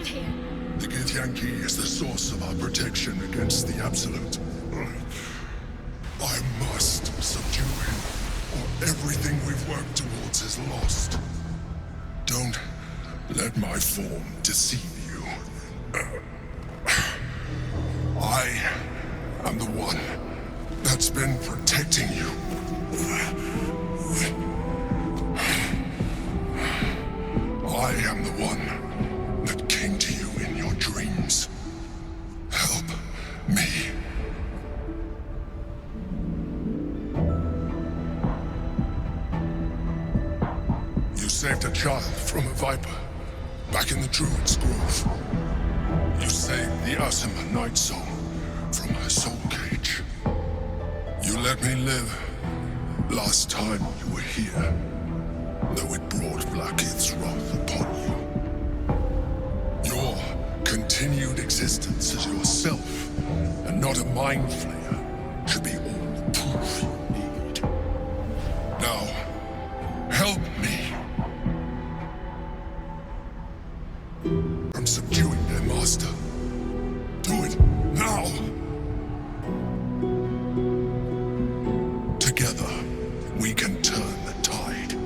from here. The Githyanki is the source of our protection against the Absolute. I must subdue him, or everything we've worked towards is lost. Don't let my form deceive you. I am the one that's been protecting you. I am the one that came to you in your dreams. Help me. You saved a child from a viper back in the Druid's Grove. You saved the Asima Night Soul from her soul cage. You let me live last time you were here, though it brought Blackith's wrath upon you. Your continued existence as yourself, and not a mind flayer, should be all the proof you need. Now, help me. From subduing their master. Do it now! Together, we can turn the tide.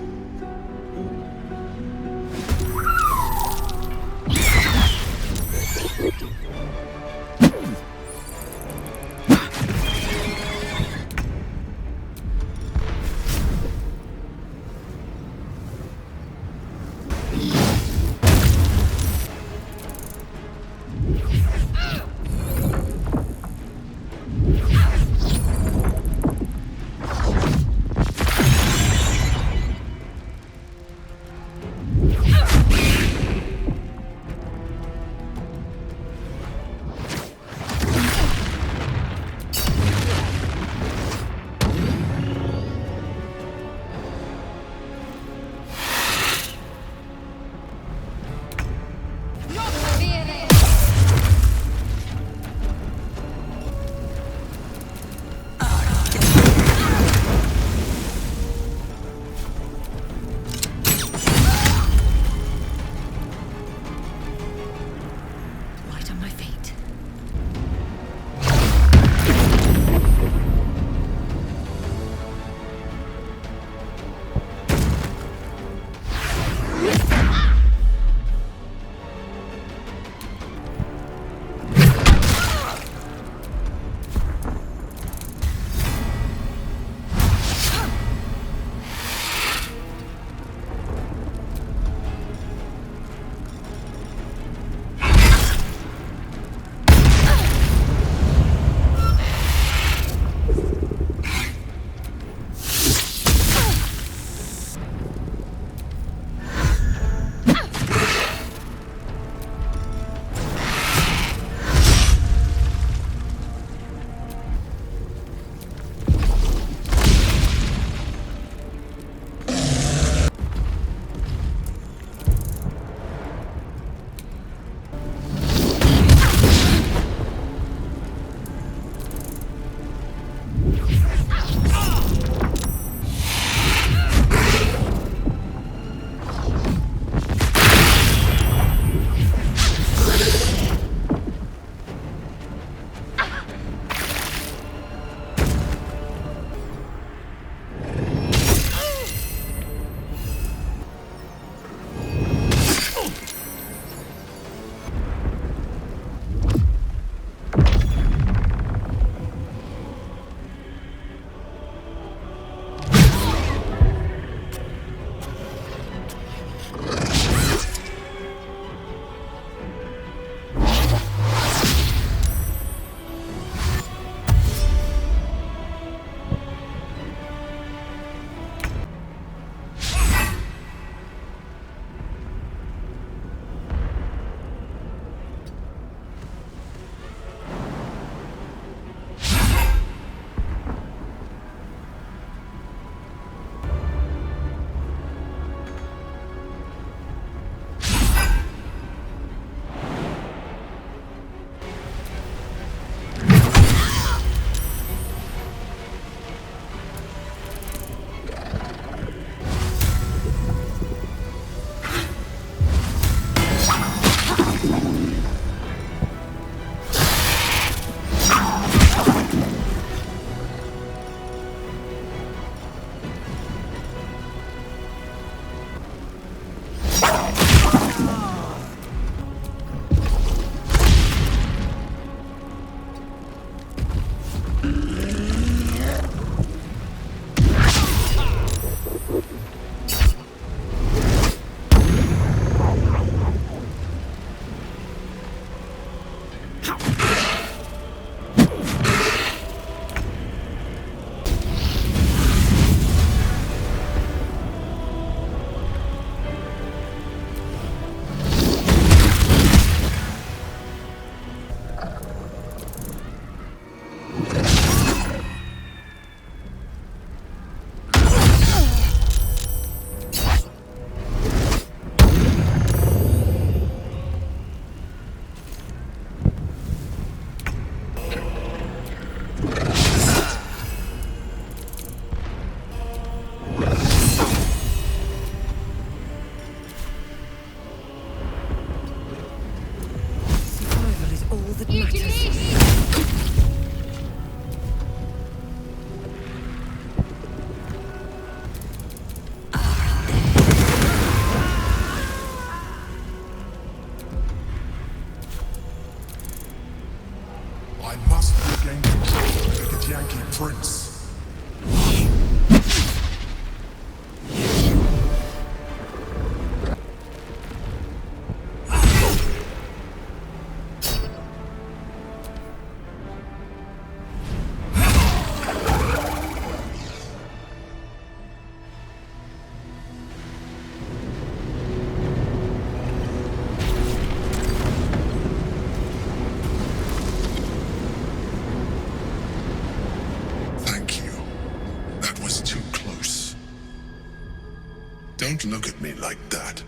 Don't look at me like that.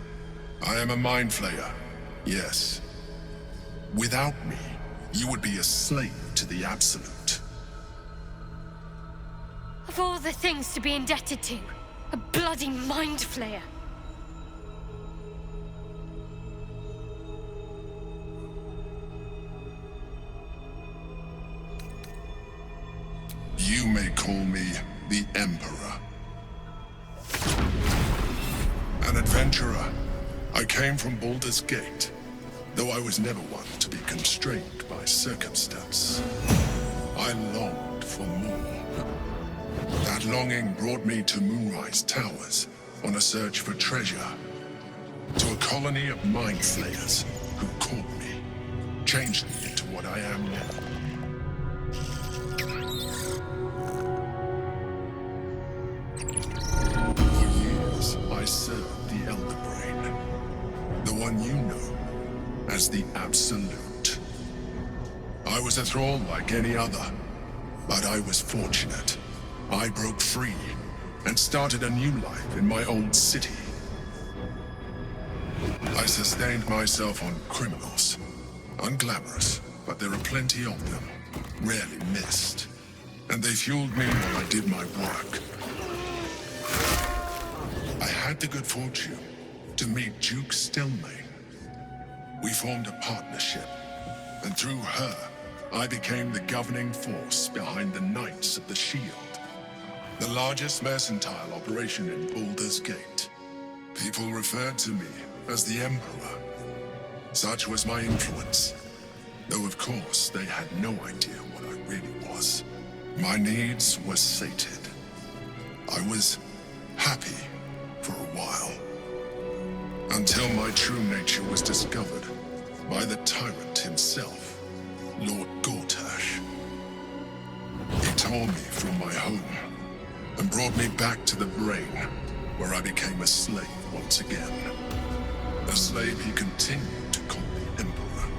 I am a mind flayer, yes. Without me, you would be a slave to the Absolute. Of all the things to be indebted to, a bloody mind flayer. You may call me the Emperor. An adventurer. I came from Baldur's Gate, though I was never one to be constrained by circumstance. I longed for more. That longing brought me to Moonrise Towers on a search for treasure. To a colony of mind flayers who caught me, changed me into what I am now. I served the Elder Brain, the one you know as the Absolute. I was a thrall like any other, but I was fortunate. I broke free and started a new life in my old city. I sustained myself on criminals. Unglamorous, but there are plenty of them, rarely missed. And they fueled me while I did my work. I had the good fortune to meet Duke Stelmane. We formed a partnership, and through her, I became the governing force behind the Knights of the Shield, the largest mercantile operation in Baldur's Gate. People referred to me as the Emperor. Such was my influence, though of course they had no idea what I really was. My needs were sated. I was happy for a while, until my true nature was discovered by the tyrant himself, Lord Gortash. He tore me from my home and brought me back to the Brain, where I became a slave once again. A slave he continued to call me Emperor.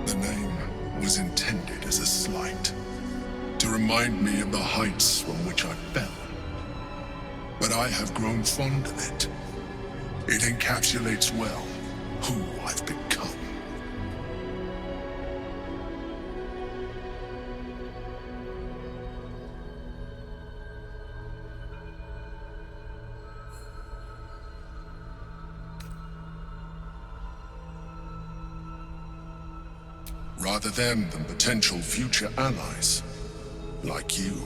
The name was intended as a slight, to remind me of the heights from which I fell. But I have grown fond of it. It encapsulates well who I've become. Rather them than potential future allies, like you.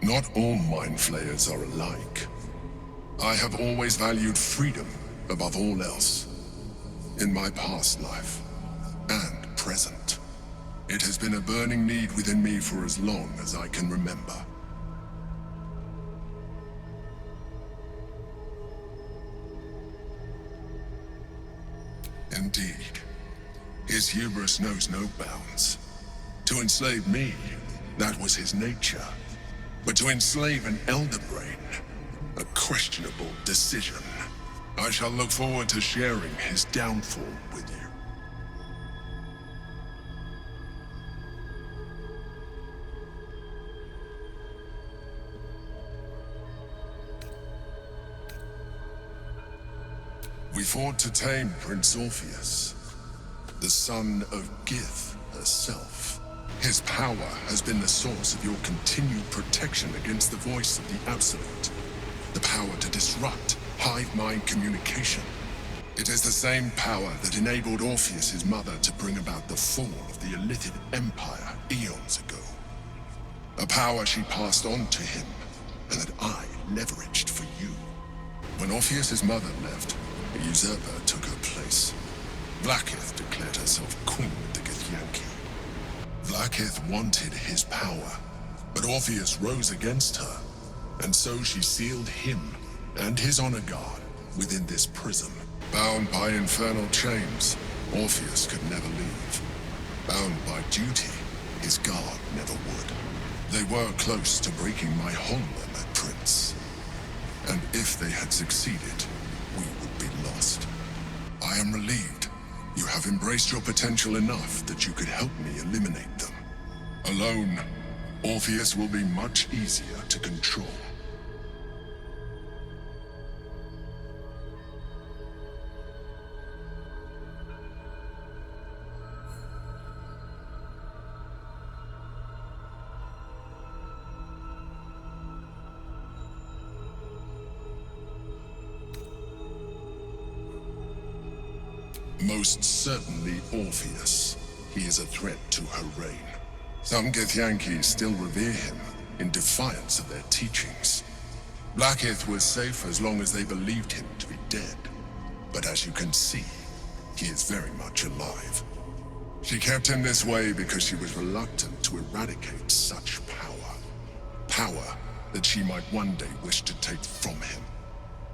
Not all mind flayers are alike. I have always valued freedom above all else. In my past life, present. It has been a burning need within me for as long as I can remember. Indeed, his hubris knows no bounds. To enslave me, that was his nature. But to enslave an Elder Brain, a questionable decision. I shall look forward to sharing his downfall with you. We fought to tame Prince Orpheus, the son of Gith herself. His power has been the source of your continued protection against the voice of the Absolute. The power to disrupt hive mind communication. It is the same power that enabled Orpheus's mother to bring about the fall of the Illithid Empire eons ago. A power she passed on to him, and that I leveraged for you. When Orpheus's mother left, a usurper took her place. Vlaakith declared herself queen of the Githyanki. Vlaakith wanted his power, but Orpheus rose against her, and so she sealed him and his honor guard within this prison. Bound by infernal chains, Orpheus could never leave. Bound by duty, his guard never would. They were close to breaking my hold on that prince. And if they had succeeded, we would be lost. I am relieved. You have embraced your potential enough that you could help me eliminate them. Alone, Orpheus will be much easier to control. Most certainly Orpheus. He is a threat to her reign. Some Githyanki still revere him in defiance of their teachings. Vlaakith was safe as long as they believed him to be dead. But as you can see, he is very much alive. She kept him this way because she was reluctant to eradicate such power. Power that she might one day wish to take from him.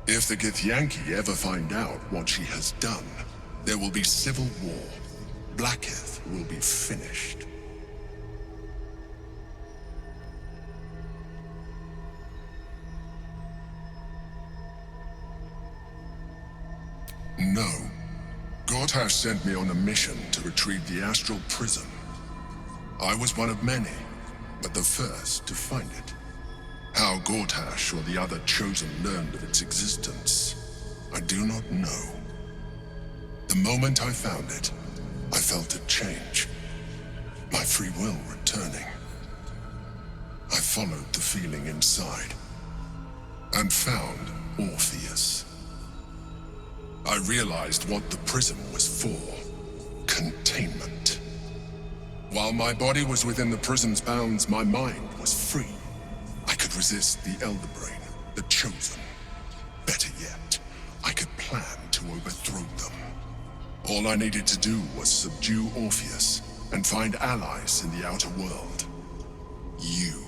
If the Githyanki ever find out what she has done, there will be civil war. Vlaakith will be finished. No. Gortash sent me on a mission to retrieve the astral prism. I was one of many, but the first to find it. How Gortash or the other chosen learned of its existence, I do not know. The moment I found it, I felt a change. My free will returning. I followed the feeling inside and found Orpheus. I realized what the prism was for. Containment. While my body was within the prism's bounds, my mind was free. I could resist the Elder Brain, the Chosen. Better yet, I could plan to overthrow them. All I needed to do was subdue Orpheus and find allies in the outer world. You.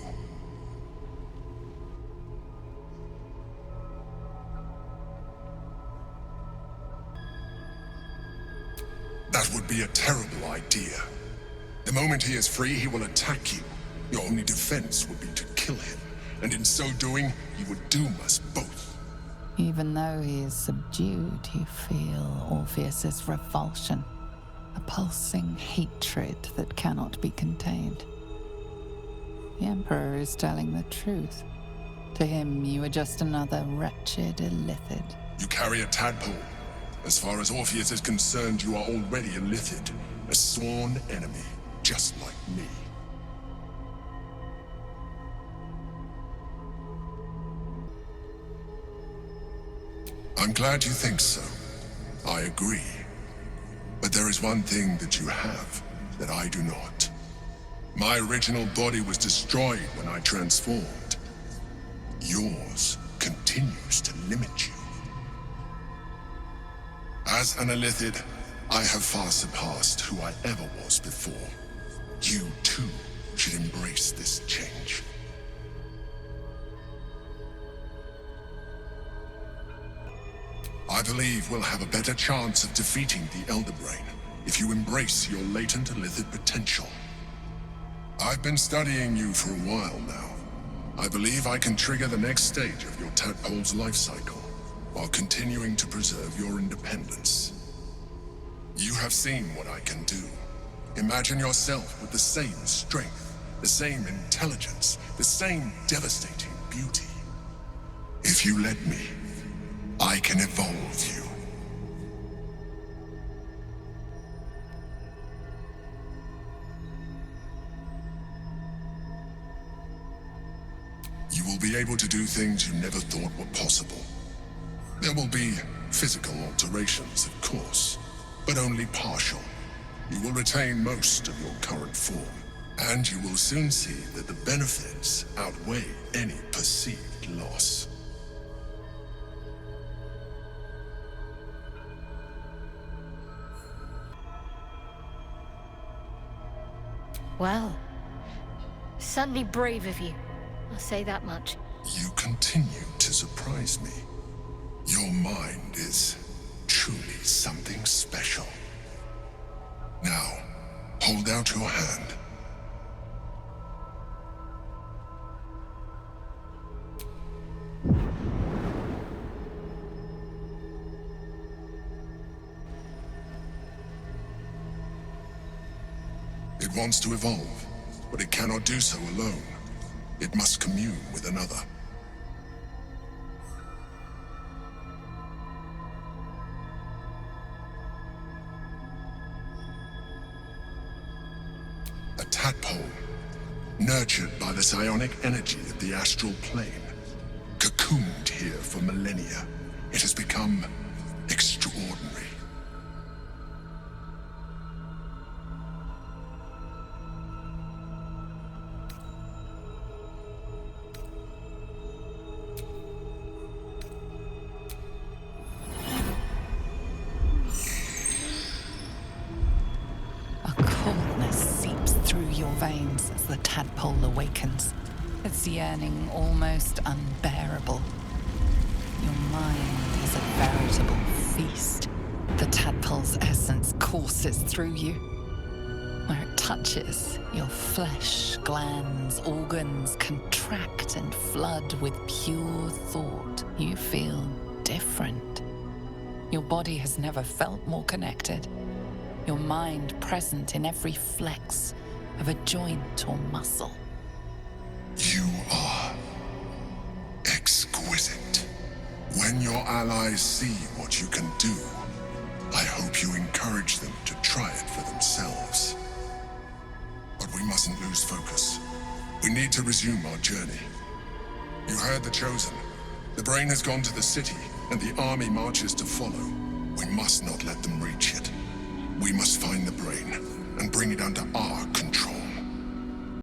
That would be a terrible idea. The moment he is free, he will attack you. Your only defense would be to kill him, and in so doing, he would doom us both. Even though he is subdued, you feel Orpheus's revulsion, a pulsing hatred that cannot be contained. The Emperor is telling the truth. To him, you are just another wretched Illithid. You carry a tadpole. As far as Orpheus is concerned, you are already Illithid, a sworn enemy, just like me. I'm glad you think so. I agree. But there is one thing that you have that I do not. My original body was destroyed when I transformed. Yours continues to limit you. As an Illithid, I have far surpassed who I ever was before. You, too, should embrace this change. I believe we'll have a better chance of defeating the Elder Brain if you embrace your latent illithid potential. I've been studying you for a while now. I believe I can trigger the next stage of your tadpole's life cycle, while continuing to preserve your independence. You have seen what I can do. Imagine yourself with the same strength, the same intelligence, the same devastating beauty. If you let me, I can evolve you. You will be able to do things you never thought were possible. There will be physical alterations, of course, but only partial. You will retain most of your current form, and you will soon see that the benefits outweigh any perceived loss. Well, certainly brave of you. I'll say that much. You continue to surprise me. Your mind is truly something special. Now, hold out your hand. It wants to evolve, but it cannot do so alone. It must commune with another. A tadpole, nurtured by the psionic energy of the astral plane, cocooned here for millennia. It has become extraordinary. Veins as the tadpole awakens, its yearning almost unbearable. Your mind is a veritable feast. The tadpole's essence courses through you. Where it touches, your flesh, glands, organs contract and flood with pure thought. You feel different. Your body has never felt more connected. Your mind present in every flex of a joint or muscle. You are exquisite. When your allies see what you can do, I hope you encourage them to try it for themselves. But we mustn't lose focus. We need to resume our journey. You heard the Chosen. The Brain has gone to the city, and the army marches to follow. We must not let them reach it. We must find the Brain and bring it under our